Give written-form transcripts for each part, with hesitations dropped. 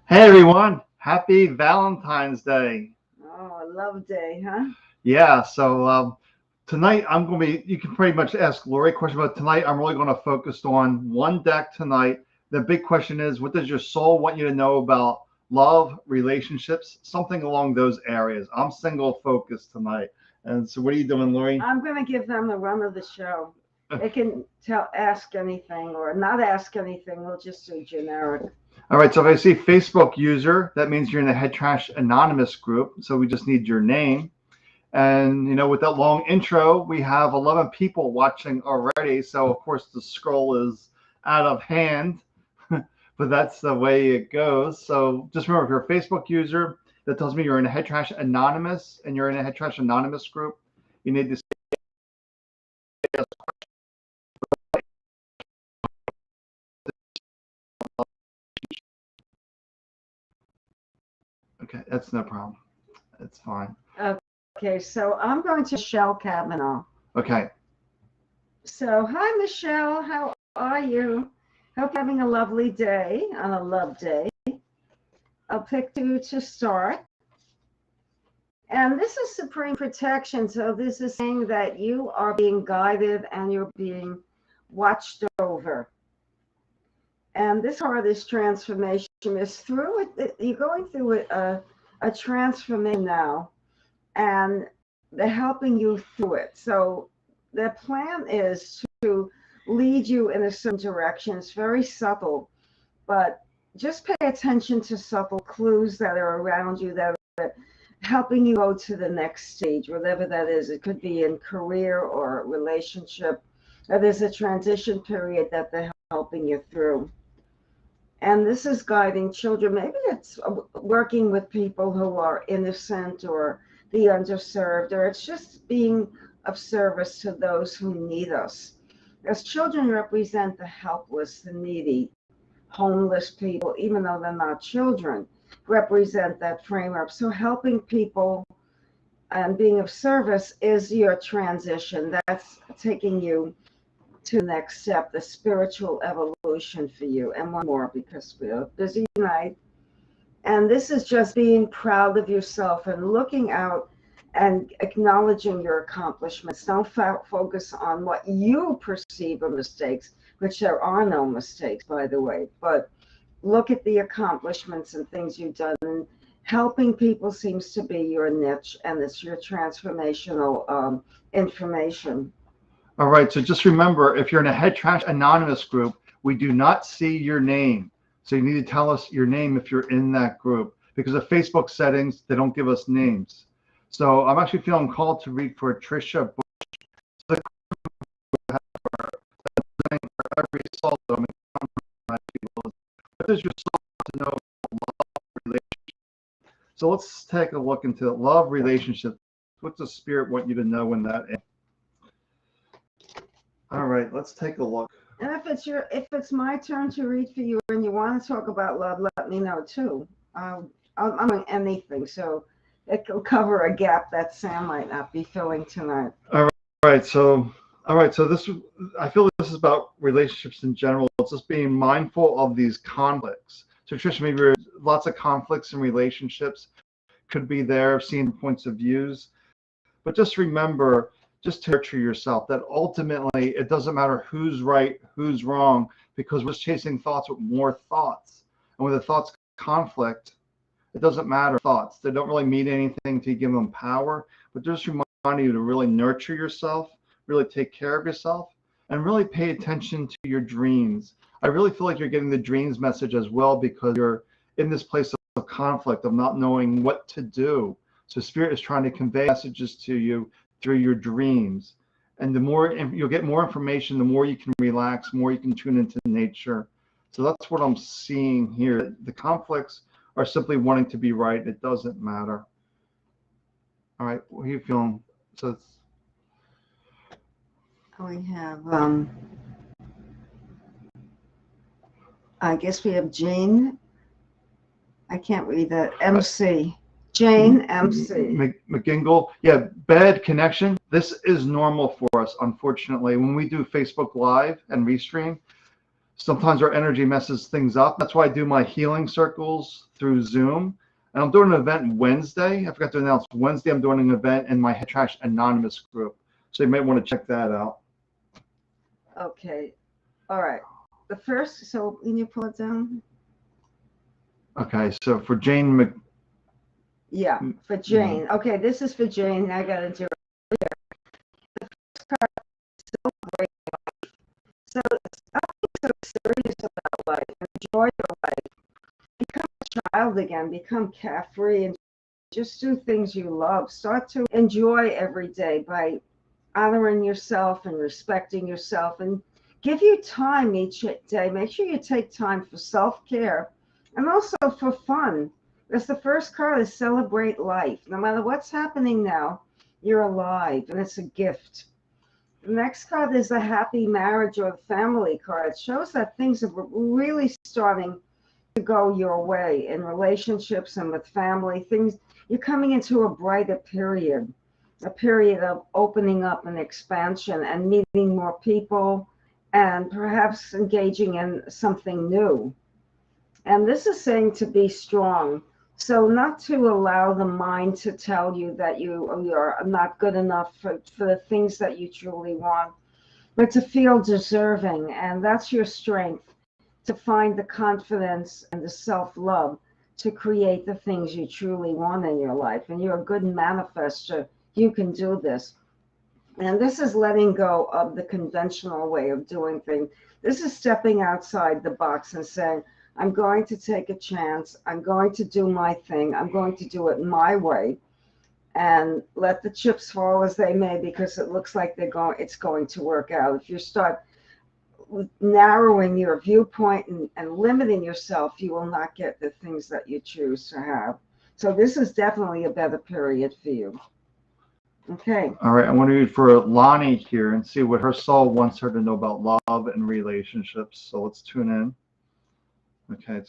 Hey everyone, happy Valentine's Day. Oh, a love day, huh? Yeah, tonight I'm going to you can pretty much ask Lori a question, but tonight I'm really going to focus on one deck tonight. The big question is, what does your soul want you to know about love, relationships, something along those areas? I'm single focused tonight. And so what are you doing, Lori? I'm going to give them the run of the show. They can ask anything or not ask anything. We'll just do generic. All right, so if I see Facebook user, that means you're in the Head Trash Anonymous group. So we just need your name. And with that long intro, we have 11 people watching already. So of course the scroll is out of hand, but that's the way it goes. So just remember, if you're a Facebook user, that tells me you're in a Head Trash Anonymous and you're in a Head Trash Anonymous group. You need to say yes. Okay, that's no problem. It's fine. Okay, so I'm going to Michelle Kavanaugh. Okay. So, hi, Michelle. How are you? Hope you're having a lovely day on a love day. I'll pick you to start. And this is supreme protection. So, this is saying that you are being guided and you're being watched over. And this part of this transformation is through it. You're going through a transformation now, and they're helping you through it. So the plan is to lead you in a certain direction. It's very subtle, but just pay attention to subtle clues that are around you that are helping you go to the next stage, whatever that is. It could be in career or relationship. Or there's a transition period that they're helping you through. And this is guiding children. Maybe it's working with people who are innocent or the underserved, or it's just being of service to those who need us. As children represent the helpless, the needy, homeless people, even though they're not children, represent that framework. So helping people and being of service is your transition. That's taking you to the next step, the spiritual evolution for you. And one more, because we're busy tonight. And this is just being proud of yourself and looking out and acknowledging your accomplishments. Don't focus on what you perceive are mistakes, which there are no mistakes, by the way, but look at the accomplishments and things you've done. And helping people seems to be your niche, and it's your transformational information. All right, so just remember, if you're in a Head Trash Anonymous group, we do not see your name. So you need to tell us your name if you're in that group, because of Facebook settings, they don't give us names. So I'm actually feeling called to read for Tricia Bush. So every soul that I'm in, what does your soul want to know about love relationship? So let's take a look into love relationships. What's the spirit want you to know in that? All right, let's take a look. And if it's my turn to read for you and you want to talk about love, let me know too. I'm doing anything, so it will cover a gap that Sam might not be filling tonight. All right, so this, I feel this is about relationships in general. It's just being mindful of these conflicts. So Tricia, maybe there's lots of conflicts in relationships could be there, seeing points of views, but just remember, just to nurture yourself, that ultimately it doesn't matter who's right, who's wrong, because we're just chasing thoughts with more thoughts. And when the thoughts conflict, it doesn't matter thoughts. They don't really mean anything to give them power, but just remind you to really nurture yourself, really take care of yourself, and really pay attention to your dreams. I really feel like you're getting the dreams message as well, because you're in this place of conflict, of not knowing what to do. So Spirit is trying to convey messages to you through your dreams. And the more you'll get more information, the more you can relax, more you can tune into nature. So that's what I'm seeing here. The conflicts are simply wanting to be right. It doesn't matter. All right, what are you feeling? So We have, I guess we have Jane. I can't read that. MC. Jane MC. McGingle. Yeah, bad connection. This is normal for us, unfortunately, when we do Facebook Live and Restream. sometimes our energy messes things up. That's why I do my healing circles through Zoom. And I'm doing an event Wednesday. I forgot to announce Wednesday I'm doing an event in my Head Trash Anonymous group. So you might want to check that out. Okay. All right. The first, so can you pull it down? Okay, so for Jane Mc... Yeah, for Jane. Okay, this is for Jane. I got to do it here. The first card is celebrate life. So nothing so serious about life. Enjoy your life. Become a child again. Become carefree and just do things you love. Start to enjoy every day by honoring yourself and respecting yourself, and give you time each day. Make sure you take time for self-care and also for fun. Because the first card is celebrate life. No matter what's happening now, you're alive, and it's a gift. The next card is a happy marriage or family card. It shows that things are really starting to go your way in relationships and with family. Things, you're coming into a brighter period, a period of opening up and expansion and meeting more people and perhaps engaging in something new. And this is saying to be strong. So not to allow the mind to tell you that you are not good enough for the things that you truly want, but to feel deserving. And that's your strength, to find the confidence and the self-love to create the things you truly want in your life. And you're a good manifester. You can do this. And this is letting go of the conventional way of doing things. This is stepping outside the box and saying, I'm going to take a chance. I'm going to do my thing. I'm going to do it my way and let the chips fall as they may, because it looks like it's going to work out. If you start narrowing your viewpoint and limiting yourself, you will not get the things that you choose to have. So this is definitely a better period for you. Okay. All right, I want to read for Lonnie here and see what her soul wants her to know about love and relationships. So let's tune in. Okay,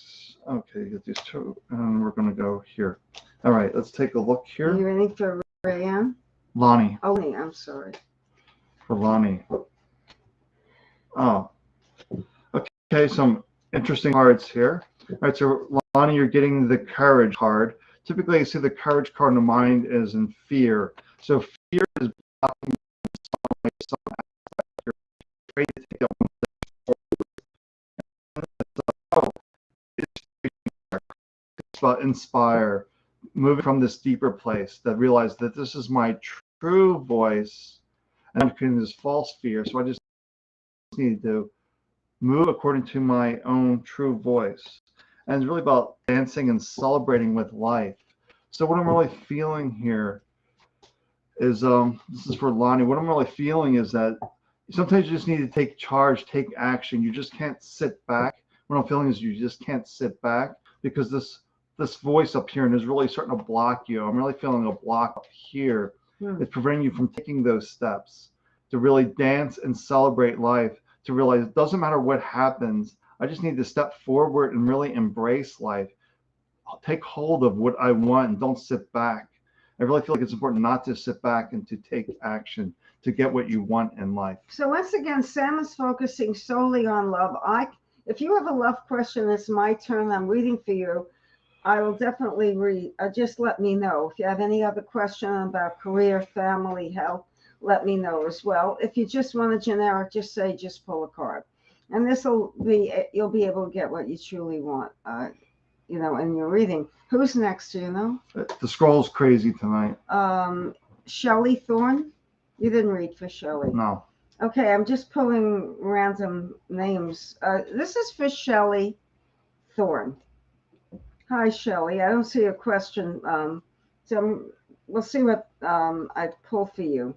get these two, and we're going to go here. All right, let's take a look here. Are you ready for Rayanne? Lonnie. Oh, I'm sorry. For Lonnie. Oh, okay, some interesting cards here. All right, so Lonnie, you're getting the courage card. Typically, you see the courage card in the mind is in fear. So fear is blocking some aspect. You're afraid to take that one step forward. It's about inspire, moving from this deeper place that realize that this is my true voice, and I'm creating this false fear. So I just need to move according to my own true voice. And it's really about dancing and celebrating with life. So what I'm really feeling here is, this is for Lonnie, what I'm really feeling is that sometimes you just need to take charge, take action. You just can't sit back. What I'm feeling is you just can't sit back, because this voice up here and is really starting to block you. I'm really feeling a block up here. It's preventing you from taking those steps to really dance and celebrate life, to realize it doesn't matter what happens. I just need to step forward and really embrace life. I'll take hold of what I want and don't sit back. I really feel like it's important not to sit back and to take action to get what you want in life. So once again, Sam is focusing solely on love. If you have a love question, it's my turn. I'm reading for you. I will definitely read. Just let me know. If you have any other question about career, family, health, let me know as well. If you just want a generic, just pull a card. And you'll be able to get what you truly want, in your reading. Who's next, do you know? The scroll's crazy tonight. Shelley Thorne? You didn't read for Shelley. No. Okay, I'm just pulling random names. This is for Shelley Thorne. Hi, Shelley. I don't see a question. We'll see what I pull for you.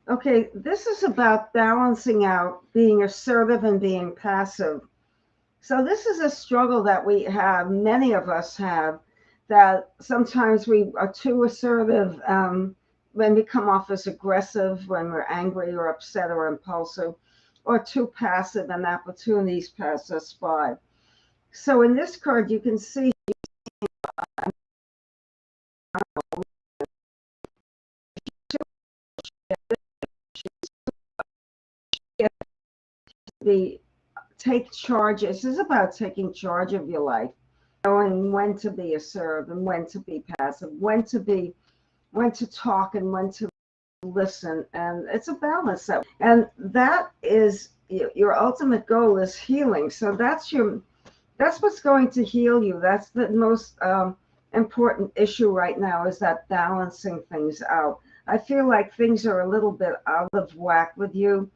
Okay, this is about balancing out being assertive and being passive. So this is a struggle that we have, many of us have, that sometimes we are too assertive when we come off as aggressive, when we're angry or upset or impulsive, or too passive and opportunities pass us by. So in this card, you can see take charge. This is about taking charge of your life, knowing when to be assertive and when to be passive, when to talk and when to listen, and it's a balance. And that is your ultimate goal is healing. So that's what's going to heal you. That's the most important issue right now, is that balancing things out. I feel like things are a little bit out of whack with you.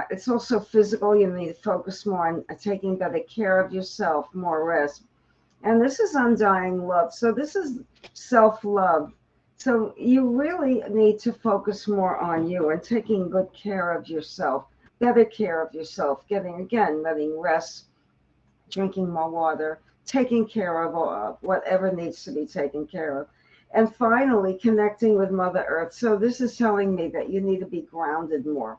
It's also physical. You need to focus more on taking better care of yourself, more rest. And this is undying love. So this is self-love. So you really need to focus more on you and taking good care of yourself, better care of yourself, letting rest, drinking more water, taking care of whatever needs to be taken care of. And finally, connecting with Mother Earth. So this is telling me that you need to be grounded more.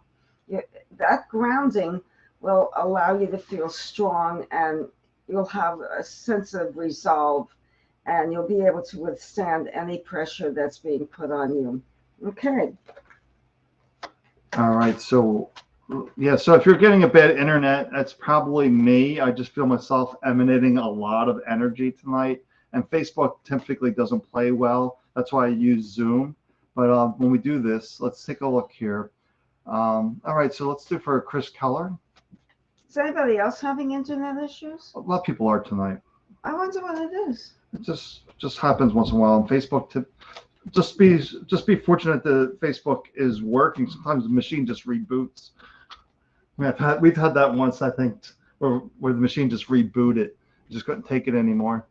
That grounding will allow you to feel strong, and you'll have a sense of resolve, and you'll be able to withstand any pressure that's being put on you. Okay. All right. So, yeah. So if you're getting a bad internet, that's probably me. I just feel myself emanating a lot of energy tonight, and Facebook typically doesn't play well. That's why I use Zoom. But when we do this, let's take a look here. All right. So let's do for Chris Keller. Is anybody else having internet issues? A lot of people are tonight. I wonder what it is. It just happens once in a while. And Facebook, just be fortunate that Facebook is working. Sometimes the machine just reboots. We've had that once, I think, where the machine just rebooted. Just couldn't take it anymore.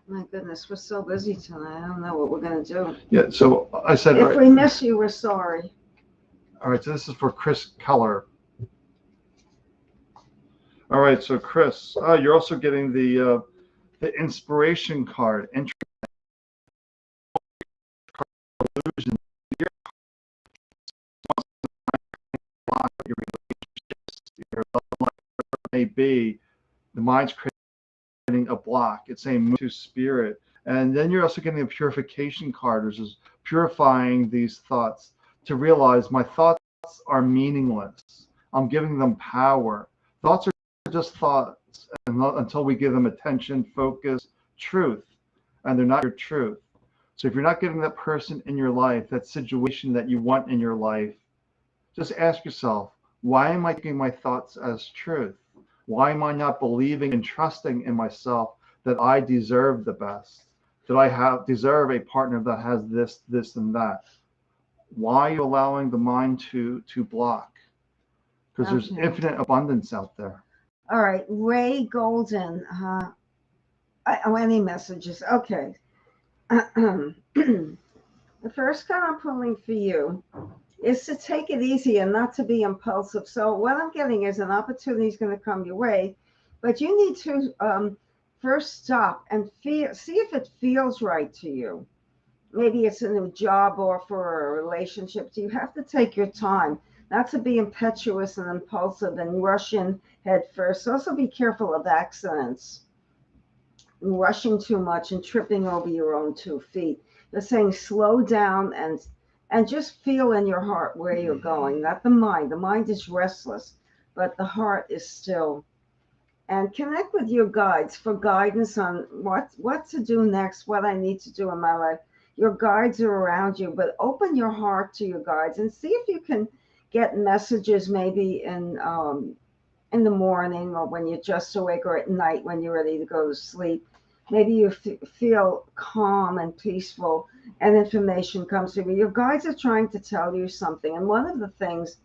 My goodness, we're so busy tonight. I don't know what we're gonna do. Yeah. So I said, if we miss you, we're sorry. All right. So this is for Chris Keller. All right. So Chris, you're also getting the inspiration card. Illusion. Your love life may be, the mind's creating a block. It's saying move to spirit. And then you're also getting a purification card, which is purifying these thoughts to realize my thoughts are meaningless. I'm giving them power. Thoughts are just thoughts until we give them attention, focus, truth, and they're not your truth. So if you're not getting that person in your life, that situation that you want in your life, just ask yourself, why am I taking my thoughts as truth? Why am I not believing and trusting in myself that I deserve the best? That I deserve a partner that has this, this, and that? Why are you allowing the mind to block? Because there's infinite abundance out there. All right, Ray Golden. Any messages? Okay. The first card I'm pulling for you is to take it easy and not to be impulsive. So what I'm getting is an opportunity is going to come your way, but you need to first stop and see if it feels right to you. Maybe it's a new job offer or a relationship. So you have to take your time, not to be impetuous and impulsive and rush in head first. Also be careful of accidents, rushing too much and tripping over your own 2 feet. They're saying slow down and just feel in your heart where you're going, not the mind. The mind is restless, but the heart is still. And connect with your guides for guidance on what to do next, what I need to do in my life. Your guides are around you, but open your heart to your guides and see if you can get messages maybe in the morning or when you're just awake, or at night when you're ready to go to sleep. Maybe you feel calm and peaceful, and information comes to you. Your guides are trying to tell you something. And one of the things,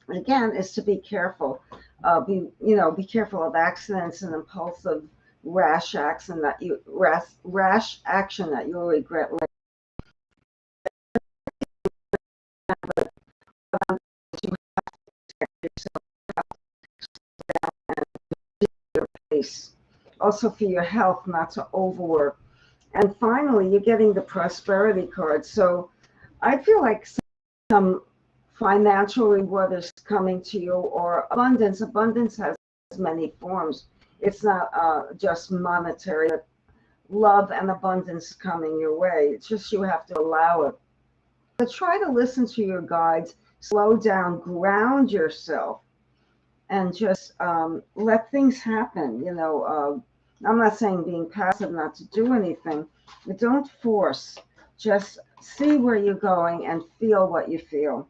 again, is to be careful. Be careful of accidents and impulsive, rash action that you regret later. You have to protect yourself and your pace. Also for your health, not to overwork. And finally, you're getting the prosperity card. So I feel like some financial reward is coming to you, or abundance. Abundance has many forms. It's not just monetary. But love and abundance coming your way. It's just you have to allow it. But try to listen to your guides. Slow down, ground yourself. and just let things happen. I'm not saying being passive, not to do anything, but don't force. Just see where you're going and feel what you feel.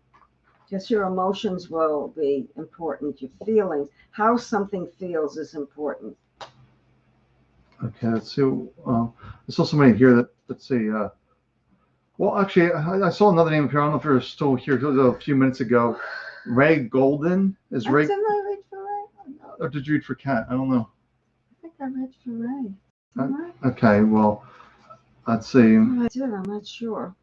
Just your emotions will be important. Your feelings, how something feels, is important. Okay, let's see. I saw somebody here that, let's see. Well, actually, I saw another name here. I don't know if you're still here. It was a few minutes ago. Ray Golden. Is Ray, Didn't I read for Ray? Oh, no. or did you read for Kat? I don't know. I think I read for Ray. Didn't Okay, well, let's see. I did. I'm not sure.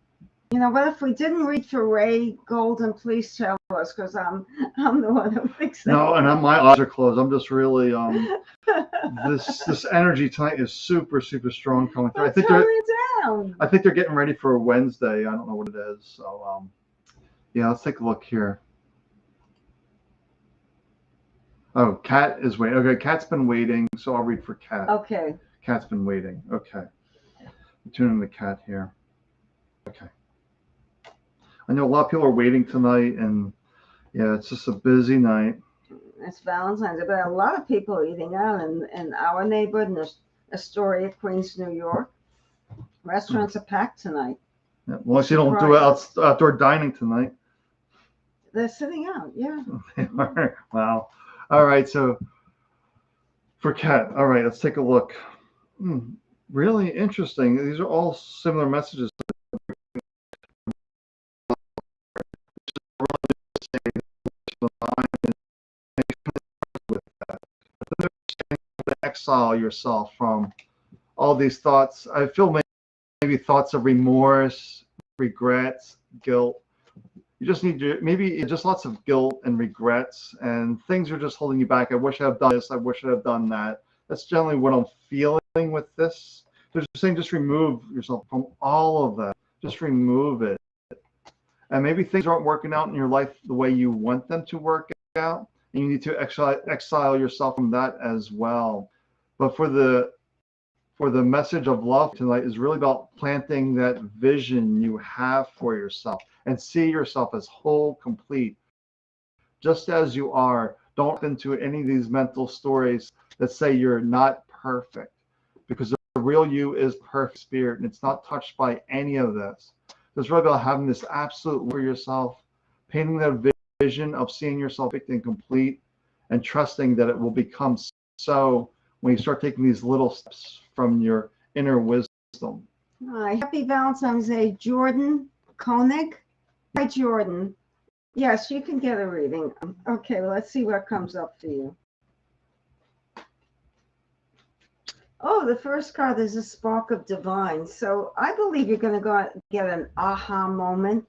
But if we didn't read for Ray Golden, please tell us, because I'm the one who thinks that. No, and my eyes are closed. I'm just really this energy tonight is super strong coming through. I think they're getting ready for Wednesday. I don't know what it is. So yeah, let's take a look here. Oh, Kat is waiting. Okay, Kat's been waiting, so I'll read for Kat. Okay. Kat's been waiting. Okay. I'm tuning the Kat here. Okay. I know a lot of people are waiting tonight, and yeah, it's just a busy night. It's Valentine's Day, but a lot of people are eating out in our neighborhood in Astoria, Queens, New York. Restaurants are packed tonight. Yeah, well, if you don't do outdoor dining tonight. They're sitting out, yeah. Wow. All right, so for Kat, all right, let's take a look. Really interesting. These are all similar messages. Exile yourself from all these thoughts. I feel maybe thoughts of remorse, regrets, guilt. You just need to, maybe just lots of guilt and regrets, and things are just holding you back. I wish I had done this. I wish I had done that. That's generally what I'm feeling with this. They're just saying, just remove yourself from all of that. Just remove it. And maybe things aren't working out in your life the way you want them to work out, and you need to exile yourself from that as well. But for the message of love tonight is really about planting that vision you have for yourself and see yourself as whole, complete, just as you are. Don't into any of these mental stories that say you're not perfect, because the real you is perfect spirit, and it's not touched by any of this. It's really about having this absolute for yourself, painting that vision of seeing yourself perfect and complete, and trusting that it will become so when you start taking these little steps from your inner wisdom. Hi, happy Valentine's Day, Jordan Koenig. Hi, Jordan. Yes, you can get a reading. Okay, well, let's see what comes up for you. Oh, the first card is a spark of divine. So I believe you're going to go get an aha moment,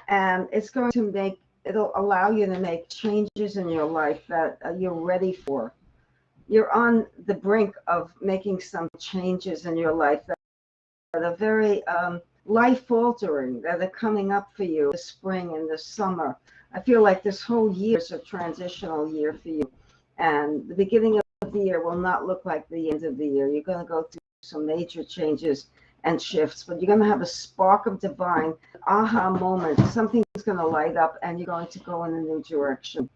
and it'll allow you to make changes in your life that you're ready for. You're on the brink of making some changes in your life that are very life-altering, that are coming up for you this spring and this summer. I feel like this whole year is a transitional year for you, and the beginning of the year will not look like the end of the year. You're going to go through some major changes and shifts, but you're going to have a spark of divine aha moment. Something's going to light up, and you're going to go in a new direction.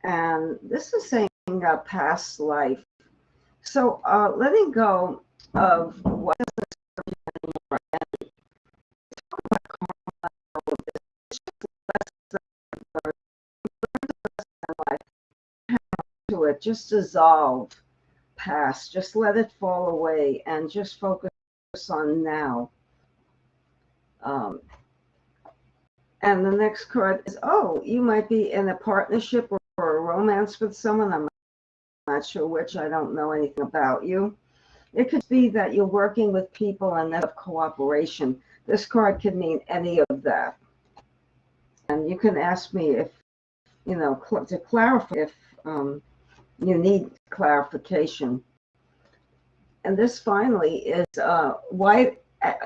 And this is saying past life. So letting go of what doesn't serve you anymore. And talk about karma, all of this. It's just life. To it, just dissolve past. Just let it fall away and just focus on now. And the next card is, you might be in a partnership or a romance with someone. I'm not sure which. I don't know anything about you. It could be that you're working with people and have cooperation. This card could mean any of that. And you can ask me if, to clarify if you need clarification. And this finally is white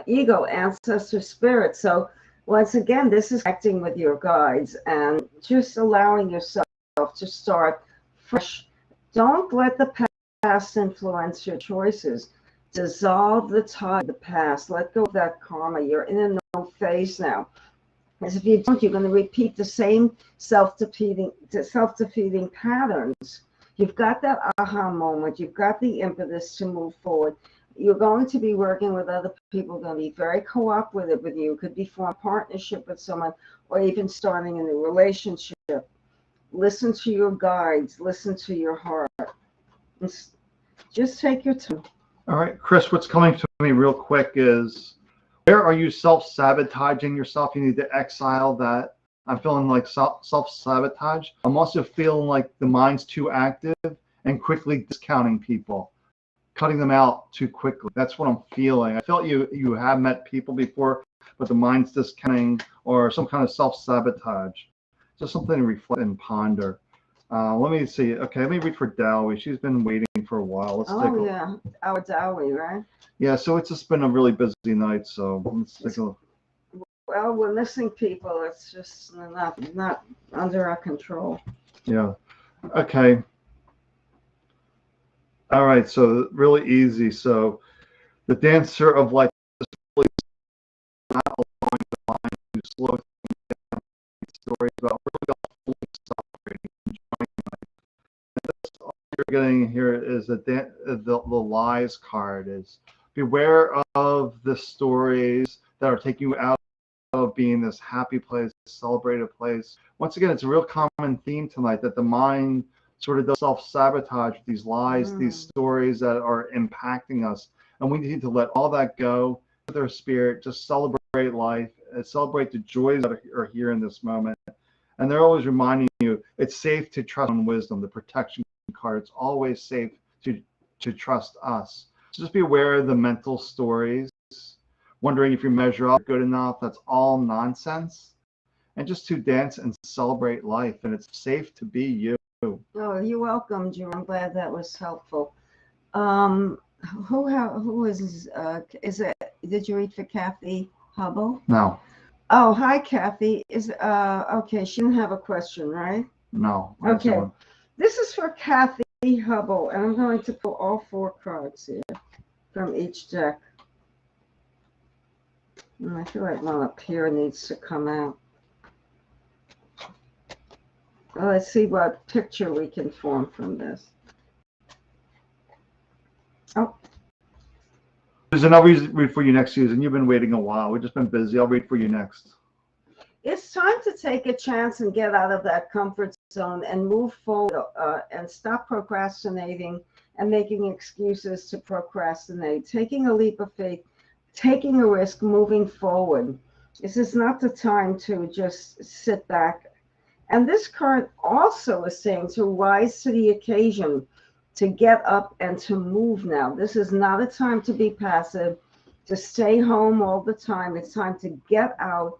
ego, ancestor spirit. So once again, this is acting with your guides and just allowing yourself to start fresh. Don't let the past influence your choices. Dissolve the tie of the past. Let go of that karma. You're in a new phase now. Because if you don't, you're going to repeat the same self-defeating patterns. You've got that aha moment. You've got the impetus to move forward. You're going to be working with other people, going to be very cooperative with you. Could be form a partnership with someone or even starting a new relationship. Listen to your guides. Listen to your heart. Just take your time. All right, Chris, what's coming to me real quick is, where are you self-sabotaging yourself? You need to exile that. I'm feeling like self-sabotage. I'm also feeling like the mind's too active and quickly discounting people, cutting them out too quickly. That's what I'm feeling. I felt you have met people before, but the mind's discounting or some kind of self-sabotage. Just something to reflect and ponder. Let me see. Okay, let me read for Dowie. She's been waiting for a while. Let's take yeah, our Dowie, right? Yeah, so it's just been a really busy night. So let's take a look. Well, we're missing people. It's just not under our control. Yeah. Okay. All right. So really easy. So the dancer of life is really not allowing the mind to slow down. Stories about really about fully celebrating, enjoying life. And that's all you're getting here is the lies card is beware of the stories that are taking you out of being this happy place, celebrated place. Once again, it's a real common theme tonight that the mind sort of does self-sabotage with these lies, these stories that are impacting us. And we need to let all that go with our spirit, just celebrate life, and celebrate the joys that are here in this moment. And they're always reminding you it's safe to trust on wisdom, the protection card. It's always safe to trust us. So just be aware of the mental stories, wondering if you measure up good enough. That's all nonsense. And just to dance and celebrate life. And it's safe to be you. Oh, you're welcome, Drew. I'm glad that was helpful. Who is it? Did you read for Kathy Hubble? No. Oh, hi, Kathy. Okay, she didn't have a question, right? No. Okay. This is for Kathy Hubble, and I'm going to pull all 4 cards here from each deck. And I feel like one up here needs to come out. Well, let's see what picture we can form from this. Oh. Susan, I'll read for you next, Susan. You've been waiting a while. We've just been busy. I'll read for you next. It's time to take a chance and get out of that comfort zone and move forward and stop procrastinating and making excuses to procrastinate. Taking a leap of faith, taking a risk, moving forward. This is not the time to just sit back. And this card also is saying to rise to the occasion, to get up and to move now. This is not a time to be passive, to stay home all the time. It's time to get out,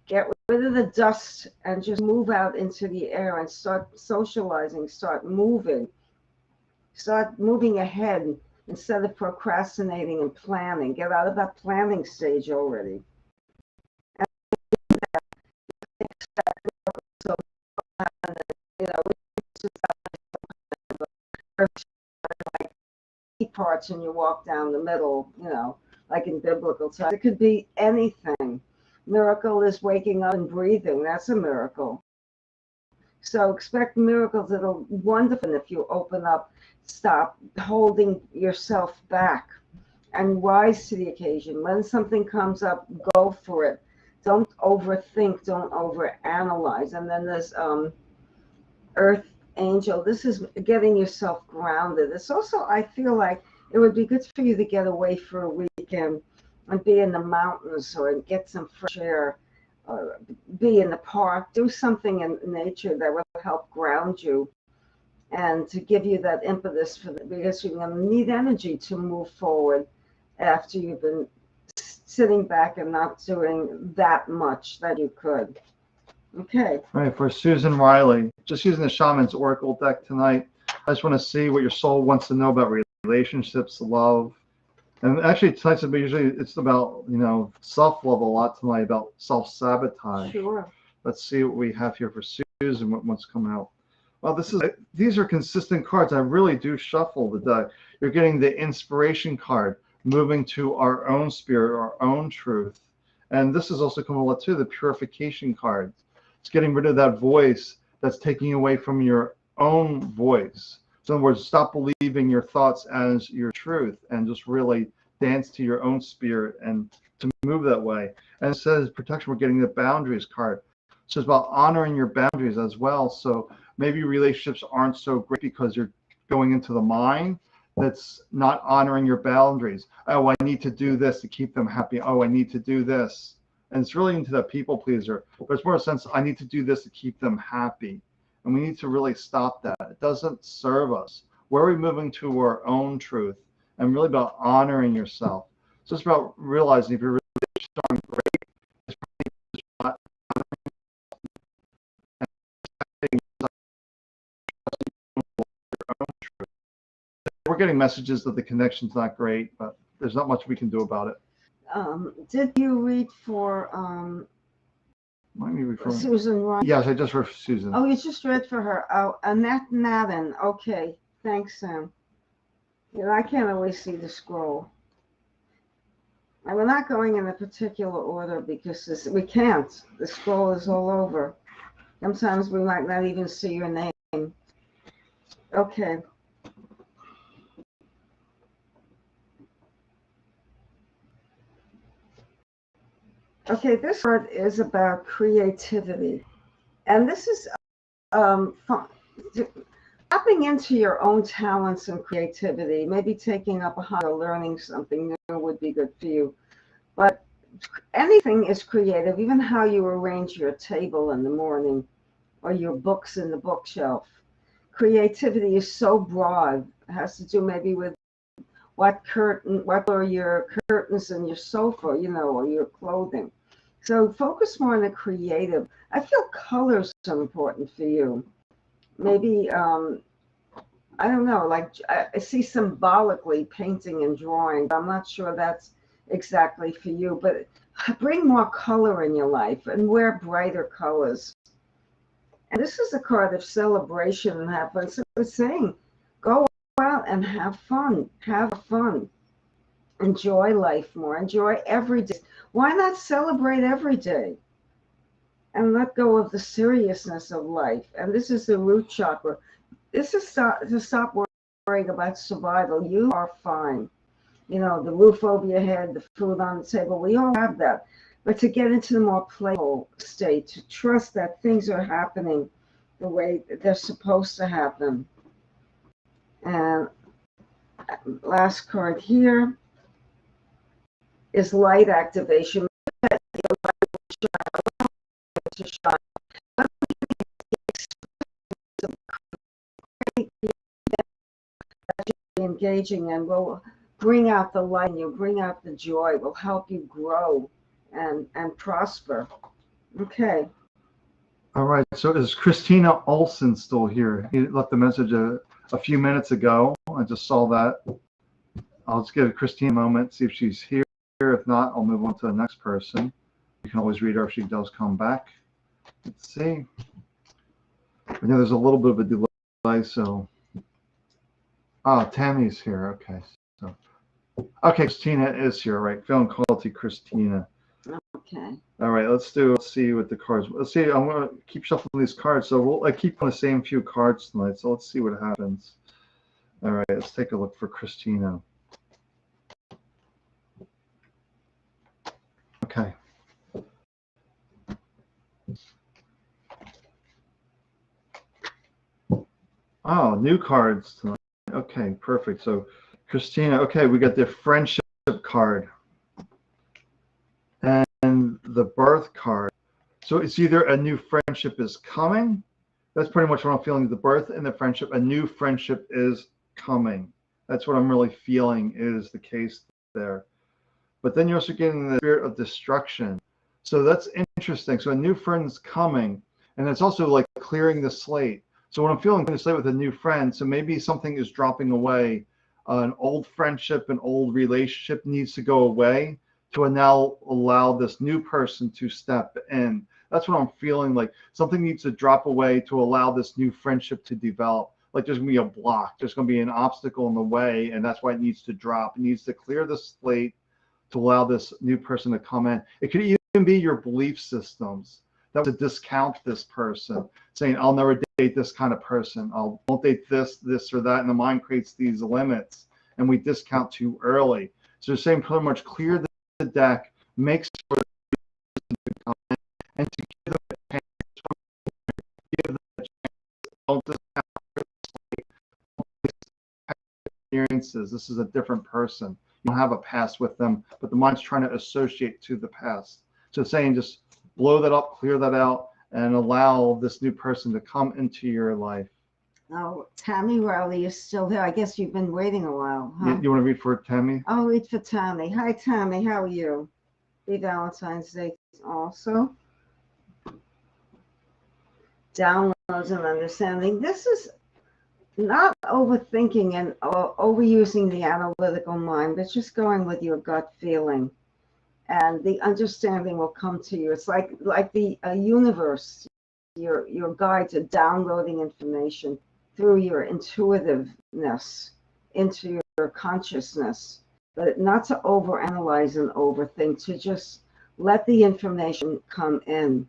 get rid of the dust, and just move out into the air and start socializing, start moving ahead instead of procrastinating and planning. Get out of that planning stage already. So, you know, like parts and you walk down the middle, you know, like in biblical times. It could be anything. Miracle is waking up and breathing. That's a miracle. So expect miracles that are wonderful if you open up, stop holding yourself back, and rise to the occasion. When something comes up, go for it. Don't overthink, don't overanalyze. And then there's Earth Angel. This is getting yourself grounded. It's also, I feel like it would be good for you to get away for a weekend and be in the mountains or get some fresh air, or be in the park, do something in nature that will help ground you and to give you that impetus because you're going to need energy to move forward after you've been sitting back and not doing that much that you could. Okay. All right, for Susan Riley, just using the Shaman's Oracle deck tonight, I just want to see what your soul wants to know about relationships, love. And actually, tonight's usually it's about, you know, self-love a lot tonight, about self-sabotage. Sure. Let's see what we have here for Susan, what's coming out. Well, these are consistent cards. I really do shuffle the deck. You're getting the inspiration card, moving to our own spirit, our own truth, And this is also coming a lot too, the purification card. It's getting rid of that voice that's taking away from your own voice. So in other words, stop believing your thoughts as your truth and just really dance to your own spirit and to move that way. And it says protection, we're getting the boundaries card. So it's about honoring your boundaries as well. So maybe relationships aren't so great because you're going into the mind that's not honoring your boundaries. Oh, I need to do this to keep them happy. Oh, I need to do this. And it's really into that people pleaser. But it's more a sense, I need to do this to keep them happy. And we need to really stop that. It doesn't serve us. Where are we moving to our own truth? And really about honoring yourself. So it's about realizing if you're really strong, great, it's probably not honoring your own truth. We're getting messages that the connection's not great, but there's not much we can do about it. Did you read for Susan Ryan? Yes, I just read for Susan. Oh, you just read for her. Oh, Annette Madden. Okay, thanks, Sam. Yeah, I can't always see the scroll. And we're not going in a particular order because we can't. The scroll is all over. Sometimes we might not even see your name. Okay. Okay, this card is about creativity. And this is tapping into your own talents and creativity. Maybe taking up a hobby or learning something new would be good for you. But anything is creative, even how you arrange your table in the morning or your books in the bookshelf. Creativity is so broad. It has to do maybe with what are your curtains in your sofa, or your clothing. So focus more on the creative. I feel colors are important for you. Maybe, I don't know, like I see symbolically painting and drawing, but I'm not sure that's exactly for you. But bring more color in your life and wear brighter colors. And this is a card of celebration and have fun. So it's saying, go out and have fun. Have fun. Enjoy life more. Enjoy every day. Why not celebrate every day? And let go of the seriousness of life. And this is the root chakra. This is to stop worrying about survival. You are fine. The roof over your head, the food on the table, we all have that. But to get into the more playful state, to trust that things are happening the way they're supposed to happen. And last card here is light activation. Engaging and will bring out the light and you'll bring out the joy, will help you grow and prosper. Okay. All right. So is Christina Olson still here? He left a message a few minutes ago. I just saw that. I'll just give Christina a moment, see if she's here. If not, I'll move on to the next person. You can always read her if she does come back. Let's see. I know there's a little bit of a delay, so. Tammy's here. Okay. So, okay, Christina is here, right? Feeling quality, Christina. Okay. All right. Let's see what the cards. Let's see. I'm gonna keep shuffling these cards, so we'll keep on the same few cards tonight. So let's see what happens. All right. Let's take a look for Christina. Okay. Oh, new cards tonight. Okay, perfect. So, Christina, okay, we got the friendship card and the birth card. So it's either a new friendship is coming. That's pretty much what I'm feeling. The birth and the friendship, a new friendship is coming. That's what I'm really feeling is the case there. But then you're also getting the spirit of destruction. So that's interesting. So a new friend's coming, and it's also like clearing the slate. So what I'm feeling the slate with a new friend, so maybe something is dropping away. An old friendship, an old relationship needs to go away to now allow this new person to step in. That's what I'm feeling like. Something needs to drop away to allow this new friendship to develop. Like there's going to be a block. There's going to be an obstacle in the way, and that's why it needs to drop. It needs to clear the slate to allow this new person to come in. It could either can be your belief systems that was to discount this person, saying, I'll never date this kind of person. Won't date this, this, or that. And the mind creates these limits, and we discount too early. So they're saying pretty much clear the deck, make sure and to give them a chance, give them a chance. Don't discount experiences. This is a different person. You don't have a past with them, but the mind's trying to associate to the past. So saying just blow that up, clear that out, and allow this new person to come into your life. Oh, Tammy Rowley is still there. I guess you've been waiting a while, huh? You want to read for Tammy? I'll read for Tammy. Hi, Tammy. How are you? Happy Valentine's Day also. Downloads and understanding. This is not overthinking and overusing the analytical mind, but just going with your gut feeling. And the understanding will come to you. It's like the universe, your guides are downloading information through your intuitiveness into your consciousness, but not to overanalyze and overthink, to just let the information come in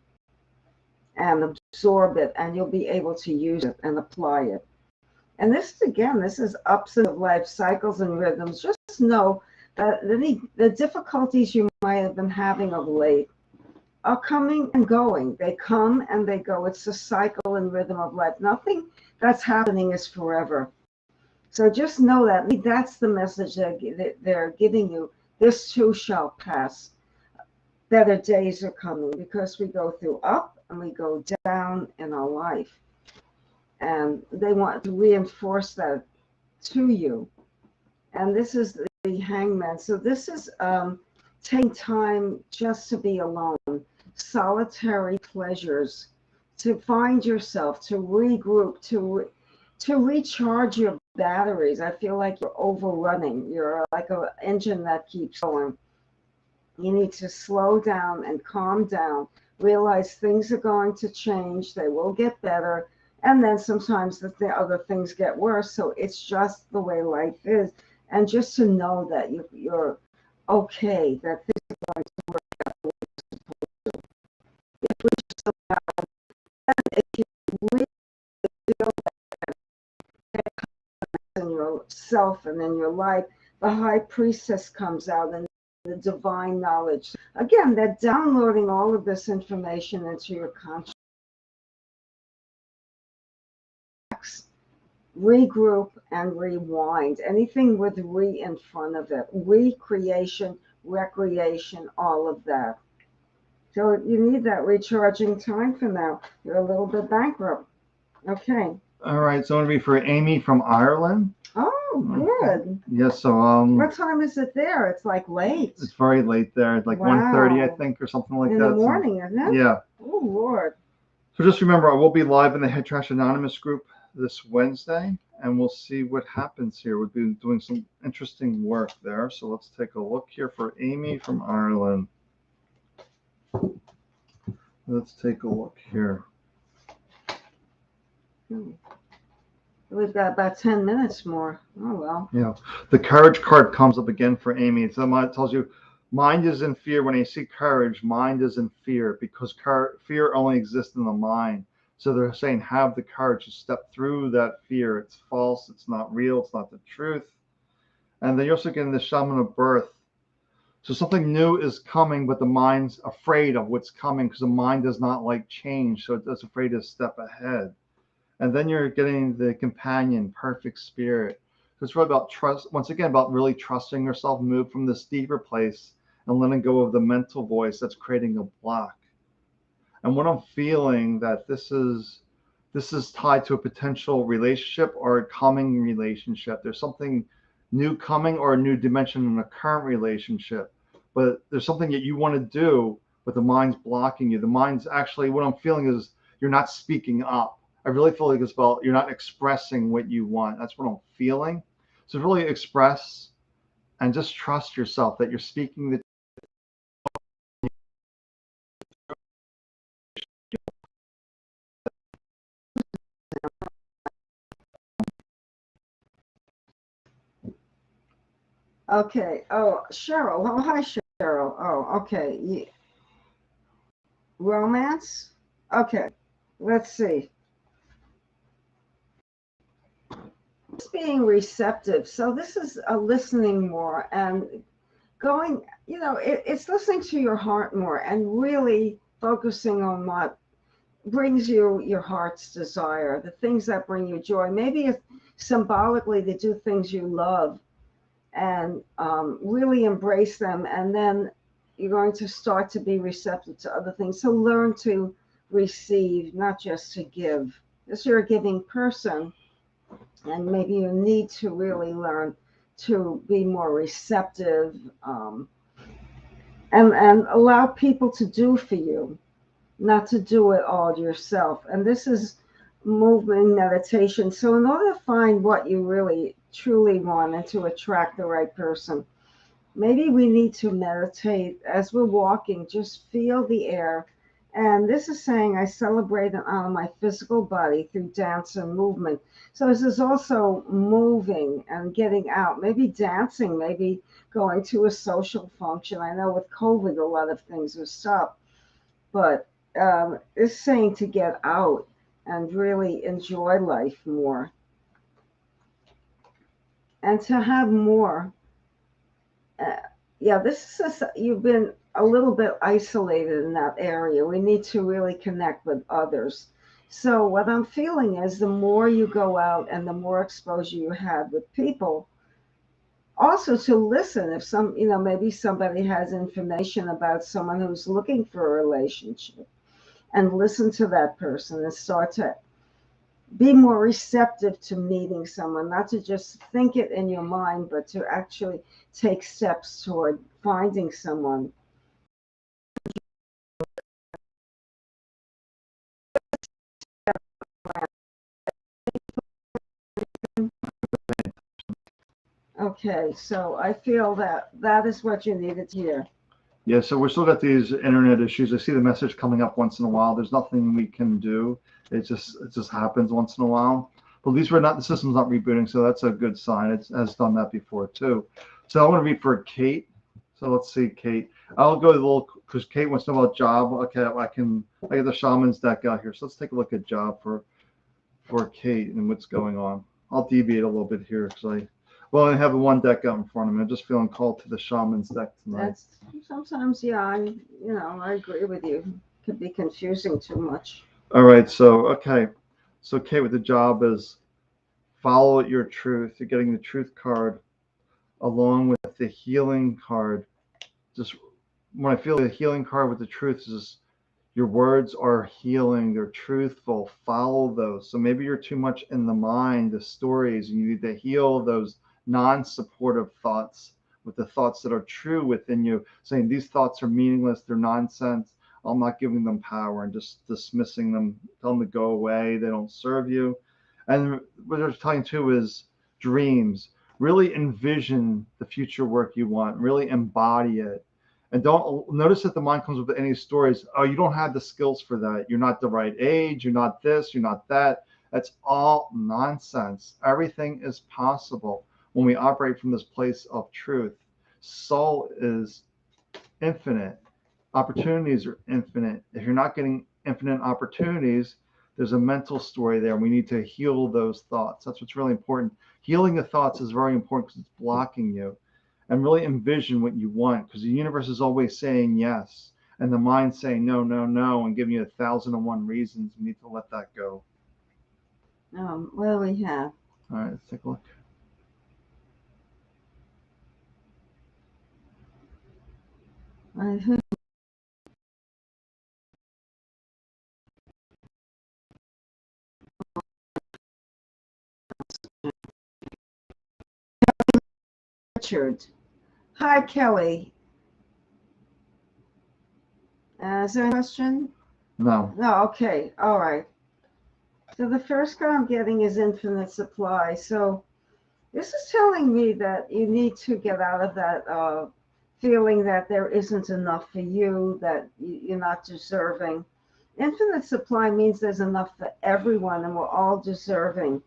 and absorb it, and you'll be able to use it and apply it. And this is ups and downs of life cycles and rhythms. Just know that the difficulties you might have been having of late are coming and going. They come and they go. It's the cycle and rhythm of life. Nothing that's happening is forever. So just know that that's the message that they're giving you. This too shall pass. Better days are coming, because we go through up and we go down in our life. And they want to reinforce that to you. And this is the Hangman. So this is taking time just to be alone, solitary pleasures, to find yourself, to regroup, to recharge your batteries. I feel like you're overrunning. You're like an engine that keeps going. You need to slow down and calm down, realize things are going to change. They will get better. And then sometimes the other things get worse. So it's just the way life is. And just to know that you're okay, that things are going to work out the way they're supposed to. If we just allow, and if you really feel that in yourself and in your life, the high priestess comes out and the divine knowledge. Again, they're downloading all of this information into your consciousness. Regroup and rewind. Anything with re in front of it. Recreation, recreation, all of that. So you need that recharging time for now. You're a little bit bankrupt. Okay. All right, so I'm going to be for Amy from Ireland. Oh, good. Yes, so what time is it there? It's like late. It's very late there. It's like 1:30, I think, or something like that. In the morning, isn't it? Yeah. Oh, Lord. So just remember, I will be live in the Head Trash Anonymous group this Wednesday, and we'll see what happens here. We'll be doing some interesting work there. So let's take a look here for Amy from Ireland. Let's take a look here. We've got about 10 minutes more. Oh, well. Yeah. The courage card comes up again for Amy. It tells you mind is in fear. When you see courage, mind is in fear, because fear only exists in the mind. So they're saying have the courage to step through that fear. It's false. It's not real. It's not the truth. And then you're also getting the shaman of birth. So something new is coming, but the mind's afraid of what's coming, because the mind does not like change. So it's afraid to step ahead. And then you're getting the companion, perfect spirit. So it's really about trust. Once again, about really trusting yourself, move from this deeper place and letting go of the mental voice that's creating a block. And what I'm feeling that this is tied to a potential relationship or a coming relationship. There's something new coming or a new dimension in a current relationship, but there's something that you want to do, but the mind's blocking you. The mind's actually, what I'm feeling is you're not speaking up. I really feel like it's about you're not expressing what you want. That's what I'm feeling. So really express and just trust yourself that you're speaking the Okay. Oh, Cheryl. Oh, hi, Cheryl. Oh, okay. Romance? Okay, let's see. Just being receptive. So this is a listening more and going, it's listening to your heart more and really focusing on what brings you your heart's desire, the things that bring you joy. Maybe it's symbolically to do things you love and really embrace them. And then you're going to start to be receptive to other things. So learn to receive, not just to give. If you're a giving person, and maybe you need to really learn to be more receptive, and allow people to do for you, not to do it all yourself. And this is movement meditation. So in order to find what you really truly want and to attract the right person, maybe we need to meditate as we're walking, just feel the air. And this is saying I celebrate and honor my physical body through dance and movement. So this is also moving and getting out, maybe dancing, maybe going to a social function. I know with COVID, a lot of things were stopped, but it's saying to get out and really enjoy life more and to have more. Uh, yeah, this is you've been a little bit isolated in that area. We need to really connect with others. So what I'm feeling is the more you go out and the more exposure you have with people, also to listen if maybe somebody has information about someone who's looking for a relationship, and listen to that person and start to be more receptive to meeting someone, not to just think it in your mind, but to actually take steps toward finding someone. Okay, so I feel that that is what you needed to hear. Yeah, so we're still got these internet issues. I see the message coming up once in a while. There's nothing we can do. It just happens once in a while. But at least the system's not rebooting, so that's a good sign. It has done that before too. So I want to read for Kate. So let's see, Kate. I'll go a little because Kate wants to know about job. Okay, I get the shaman's deck out here. So let's take a look at job for Kate and what's going on. I'll deviate a little bit here because I have one deck out in front of me. I'm just feeling called to the shaman's deck tonight. That's sometimes, yeah, I agree with you. It could be confusing too much. All right, so Kate, with the job is follow your truth. You're getting the truth card along with the healing card. Just when I feel the healing card with the truth is your words are healing, they're truthful. Follow those. So maybe you're too much in the mind, the stories, and you need to heal those non-supportive thoughts with the thoughts that are true within you, saying these thoughts are meaningless, they're nonsense. I'm not giving them power and just dismissing them, tell them to go away, they don't serve you. And what they're telling too is dreams. Really envision the future work you want, really embody it. And don't notice that the mind comes with any stories. Oh, you don't have the skills for that. You're not the right age. You're not this. You're not that. That's all nonsense. Everything is possible when we operate from this place of truth. Soul is infinite. Opportunities are infinite. If you're not getting infinite opportunities, there's a mental story there. We need to heal those thoughts. That's what's really important. Healing the thoughts is very important because it's blocking you. And really envision what you want because the universe is always saying yes. And the mind saying no, no, no, and giving you 1,001 reasons. We need to let that go. What do we have? All right, let's take a look. Richard. Hi, Kelly. Is there a question? No. No, okay. All right. So the first card I'm getting is infinite supply. So this is telling me that you need to get out of that feeling that there isn't enough for you, that you're not deserving. Infinite supply means there's enough for everyone, and we're all deserving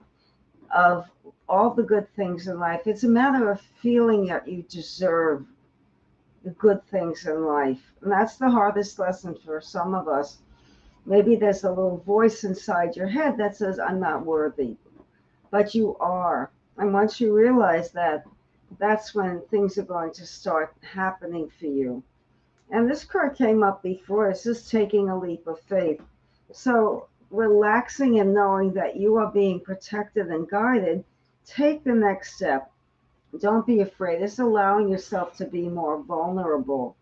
of all the good things in life. It's a matter of feeling that you deserve the good things in life. And that's the hardest lesson for some of us. Maybe there's a little voice inside your head that says, I'm not worthy, but you are. And once you realize that, that's when things are going to start happening for you. And this card came up before. It's just taking a leap of faith. So relaxing and knowing that you are being protected and guided, take the next step. Don't be afraid. It's allowing yourself to be more vulnerable,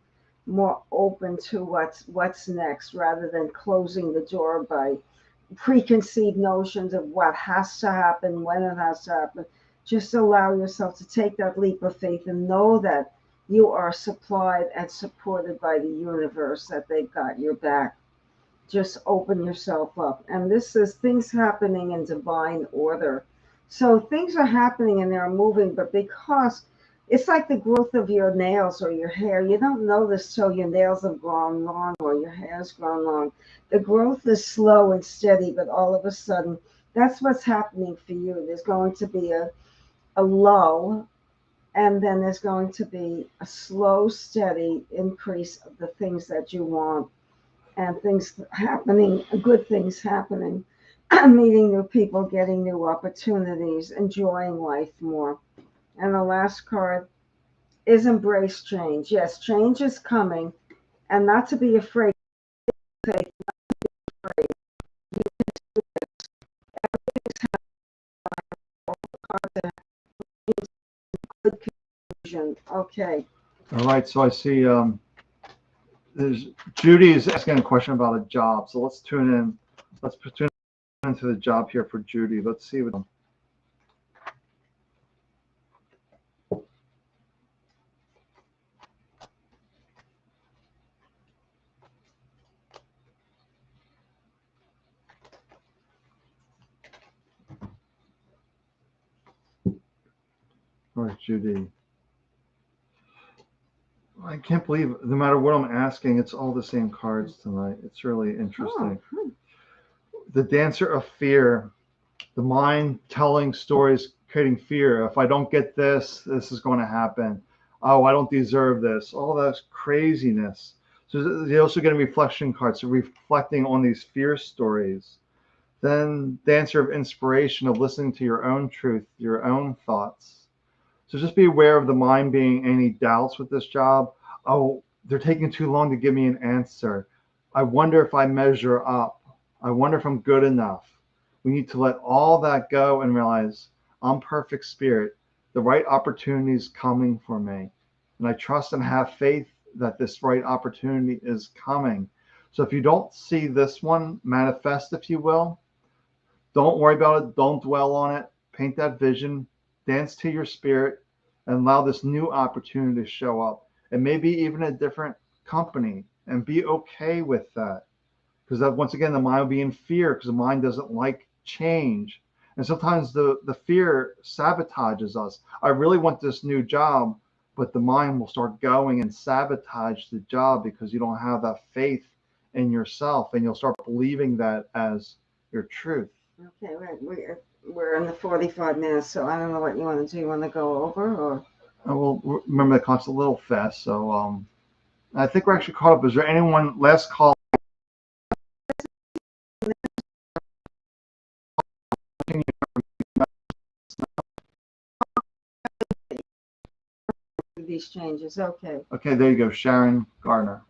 more open to what's next, rather than closing the door by preconceived notions of what has to happen, when it has to happen. Just allow yourself to take that leap of faith and know that you are supplied and supported by the universe, that they've got your back. Just open yourself up. And this is things happening in divine order. So things are happening and they're moving, but because it's like the growth of your nails or your hair, you don't know this till your nails have grown long or your hair's grown long. The growth is slow and steady, but all of a sudden, that's what's happening for you. There's going to be a low, and then there's going to be a slow, steady increase of the things that you want, and things happening, good things happening, meeting new people, getting new opportunities, enjoying life more. And the last card is embrace change. Yes, change is coming, and not to be afraid. Faith, afraid. You can do good conclusion. Okay. All right. So I see there's Judy is asking a question about a job. So let's tune in. Let's tune into the job here for Judy. Let's see what. All right, Judy. I can't believe no matter what I'm asking, it's all the same cards tonight. It's really interesting. Oh, The dancer of fear, the mind telling stories, creating fear. If I don't get this, this is going to happen. Oh, I don't deserve this. All that craziness. So you're also getting reflection cards, so reflecting on these fear stories. Then dancer of inspiration, of listening to your own truth, your own thoughts. So just be aware of the mind being any doubts with this job. Oh, they're taking too long to give me an answer. I wonder if I measure up. I wonder if I'm good enough. We need to let all that go and realize I'm perfect spirit. The right opportunity is coming for me. And I trust and have faith that this right opportunity is coming. So if you don't see this one manifest, if you will, don't worry about it. Don't dwell on it. Paint that vision, dance to your spirit, and allow this new opportunity to show up. And maybe even a different company, and be okay with that. Because that, once again, the mind will be in fear because the mind doesn't like change. And sometimes the fear sabotages us. I really want this new job, but the mind will start going and sabotage the job because you don't have that faith in yourself, and you'll start believing that as your truth. okay. We're in the 45 minutes, so I don't know what you want to do. You want to go over or? Well, remember that costs a little fast, so I think we're actually caught up. Is there anyone last call? These changes. Okay. Okay, there you go, Sharon Gardner.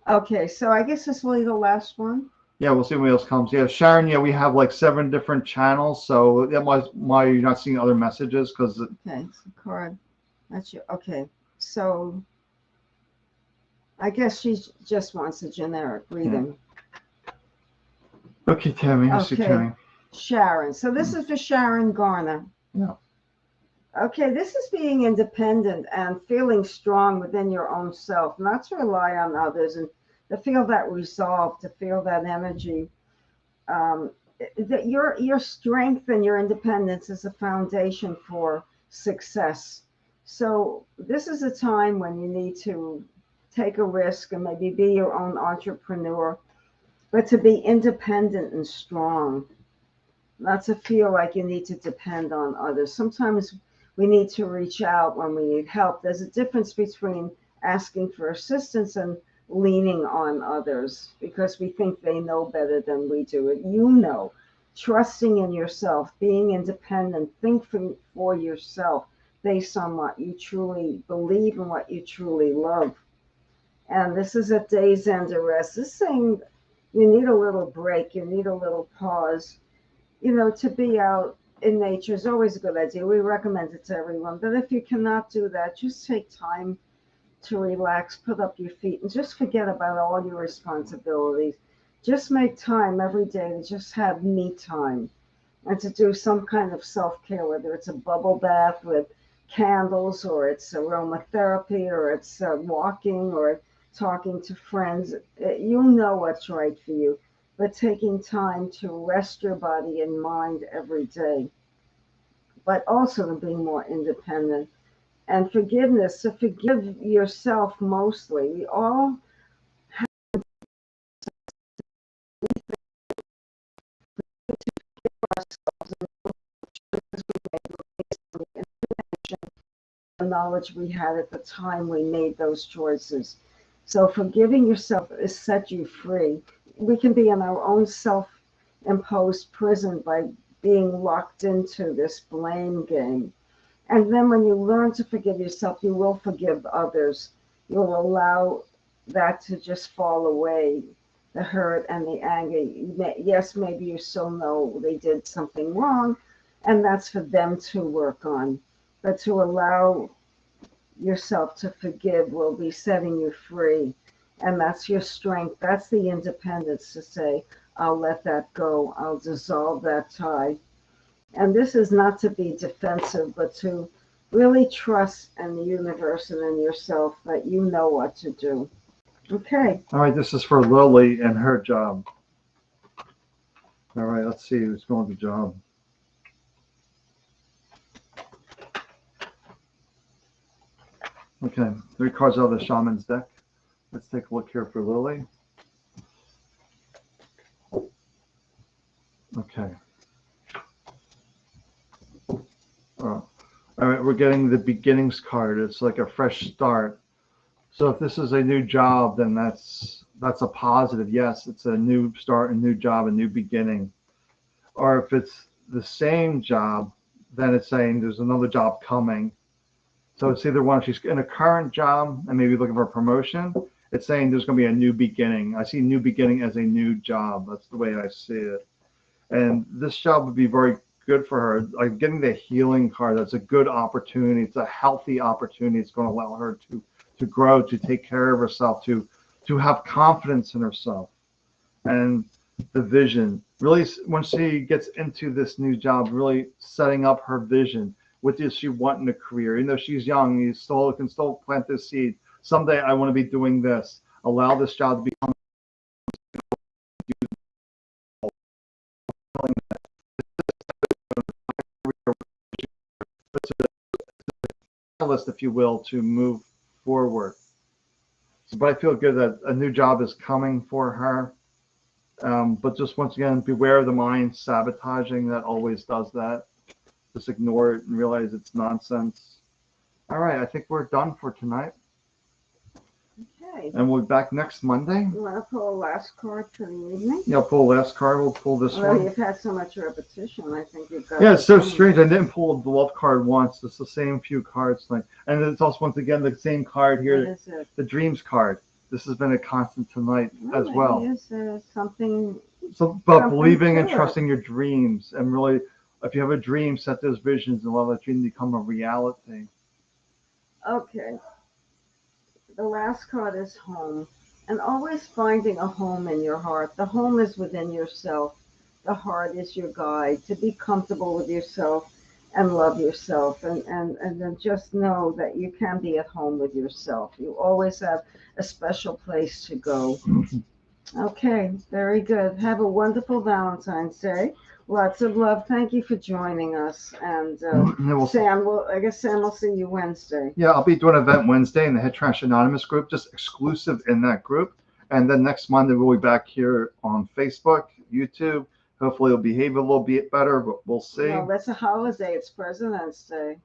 Okay, so I guess this will be the last one. Yeah, we'll see when else comes. Yeah, Sharon. Yeah, we have like 7 different channels, so that might why you're not seeing other messages because. Okay, it's a card. That's you. Okay, so I guess she just wants a generic reading. Okay, Tammy. I see Okay, Tammy. Sharon. So this is for Sharon Garner. Yeah. Okay, this is being independent and feeling strong within your own self, not to rely on others, and to feel that resolve, to feel that energy. Um, that your strength and your independence is a foundation for success. So this is a time when you need to take a risk and maybe be your own entrepreneur, but to be independent and strong, not to feel like you need to depend on others. Sometimes We need to reach out when we need help. There's a difference between asking for assistance and leaning on others because we think they know better than we do. You know, trusting in yourself, being independent, think for yourself based on what you truly believe and what you truly love. And this is a day's end of rest. This saying you need a little break, you need a little pause. To be out in nature is always a good idea. We recommend it to everyone. But if you cannot do that, just take time to relax, put up your feet, and just forget about all your responsibilities. Just make time every day to just have me time and to do some kind of self-care, whether it's a bubble bath with candles or it's aromatherapy or it's walking or talking to friends. You know what's right for you, but taking time to rest your body and mind every day, but also to be more independent. And forgiveness, to forgive yourself mostly. We all the knowledge we had at the time we made those choices. So forgiving yourself is set you free. We can be in our own self-imposed prison by being locked into this blame game. And then when you learn to forgive yourself, you will forgive others. You'll allow that to just fall away, the hurt and the anger. Yes, maybe you still know they did something wrong, and that's for them to work on. But to allow yourself to forgive will be setting you free. And that's your strength. That's the independence to say, I'll let that go. I'll dissolve that tie. And this is not to be defensive, but to really trust in the universe and in yourself that you know what to do. Okay. All right, this is for Lily and her job. All right, let's see who's going to the job. Okay, 3 cards out of the Shaman's deck. Let's take a look here for Lily. Okay. All right, we're getting the beginnings card. It's like a fresh start. So if this is a new job, then that's a positive. Yes, it's a new start, a new job, a new beginning. Or if it's the same job, then it's saying there's another job coming. So it's either one, if she's in a current job and maybe looking for a promotion, it's saying there's going to be a new beginning. I see new beginning as a new job. That's the way I see it. And this job would be very good for her. Like getting the healing card, that's a good opportunity. It's a healthy opportunity. It's going to allow her to grow, to take care of herself, to have confidence in herself. And the vision, really, when she gets into this new job, really setting up her vision. What does she want in a career? Even though she's young, you can still plant this seed. Someday I want to be doing this. Allow this job to become a catalyst, if you will, to move forward. So, but I feel good that a new job is coming for her. But just once again, beware of the mind sabotaging. That always does that. Just ignore it and realize it's nonsense. All right, I think we're done for tonight. Okay. And we'll be back next Monday. You want to pull a last card for the evening? Yeah, I'll pull the last card. We'll pull this Well, one. you've had so much repetition. I think you've got. Yeah, it's so strange. I didn't pull the love card once. It's the same few cards tonight. And it's also, once again, the same card here. What is it? The dreams card. This has been a constant tonight as well. Is there something? So, but something believing and to it. trusting your dreams, and really, if you have a dream, set those visions and let that dream become a reality. Okay. The last card is home. And always finding a home in your heart. The home is within yourself. The heart is your guide. To be comfortable with yourself and love yourself. And then just know that you can be at home with yourself. You always have a special place to go. Okay, very good. Have a wonderful Valentine's Day. Lots of love. Thank you for joining us. And Sam, I guess Sam will see you Wednesday. Yeah, I'll be doing an event Wednesday in the Head Trash Anonymous group, just exclusive in that group. And then next Monday, we'll be back here on Facebook, YouTube. Hopefully, it'll behave a little bit better, but we'll see. No, that's a holiday. It's President's Day.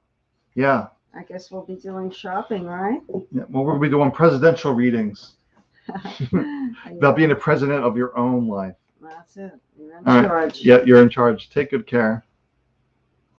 Yeah. I guess we'll be doing shopping, right? Yeah. Well, we'll be doing presidential readings about being a president of your own life. That's it. You're in All right. charge. Yeah, you're in charge. Take good care.